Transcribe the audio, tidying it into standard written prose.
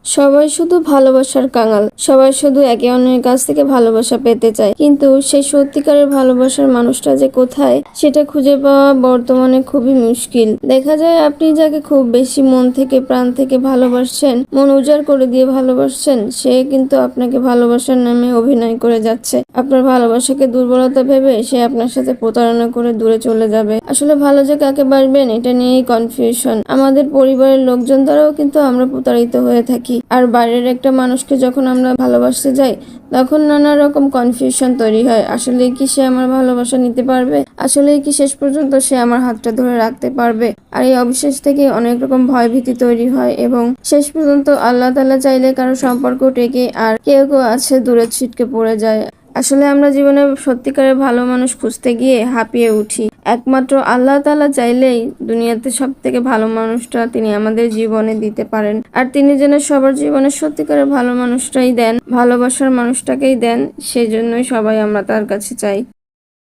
সবাই শুধু ভালোবাসার কাঙাল, সবাই শুধু একে অন্যের কাছ থেকে ভালোবাসা পেতে চায়, কিন্তু সেই সত্যিকারের ভালোবাসার মানুষটা যে কোথায় সেটা খুঁজে পাওয়া বর্তমানে খুবই মুশকিল। দেখা যায় আপনি যাকে খুব বেশি মন থেকে প্রাণ থেকে ভালোবাসছেন, মন উজাড় করে দিয়ে ভালোবাসছেন, সে কিন্তু আপনাকে ভালোবাসার নামে অভিনয় করে যাচ্ছে। আপনার ভালোবাসাকে দুর্বলতা ভেবে সে আপনার সাথে প্রতারণা করে দূরে চলে যাবে। আসলে ভালো যে কাকে বাসবেন এটা নিয়েই কনফিউশন। আমাদের পরিবারের লোকজন দ্বারাও কিন্তু আমরা প্রতারিত হয়ে থাকি। আর বাইরের একটা মানুষকে যখন আমরা ভালোবাসতে যাই, তখন নানা রকম কনফিউশন তৈরি হয়। আসলে কি সে আমার ভালোবাসা নিতে পারবে? আসলে কি শেষ পর্যন্ত সে আমার হাতটা ধরে রাখতে পারবে? আর এই অবিশ্বাস থেকে অনেক রকম ভয় ভীতি তৈরি হয় এবং শেষ পর্যন্ত আল্লাহ তাআলা চাইলে কারো সম্পর্ক টেকে, আর কেউ কেউ আছে দূরে ছিটকে পড়ে যায়। আসলে আমরা জীবনে সত্যিকারের ভালো মানুষ খুঁজতে গিয়ে হাঁপিয়ে উঠি। একমাত্র আল্লাহ তাআলা চাইলেই দুনিয়াতে সব থেকে ভালো মানুষটা তিনি আমাদের জীবনে দিতে পারেন। আর তিনি যেন সবার জীবনে সত্যিকারের ভালো মানুষটাই দেন, ভালোবাসার মানুষটাকেই দেন, সেজন্যই সবাই আমরা তার কাছে চাই।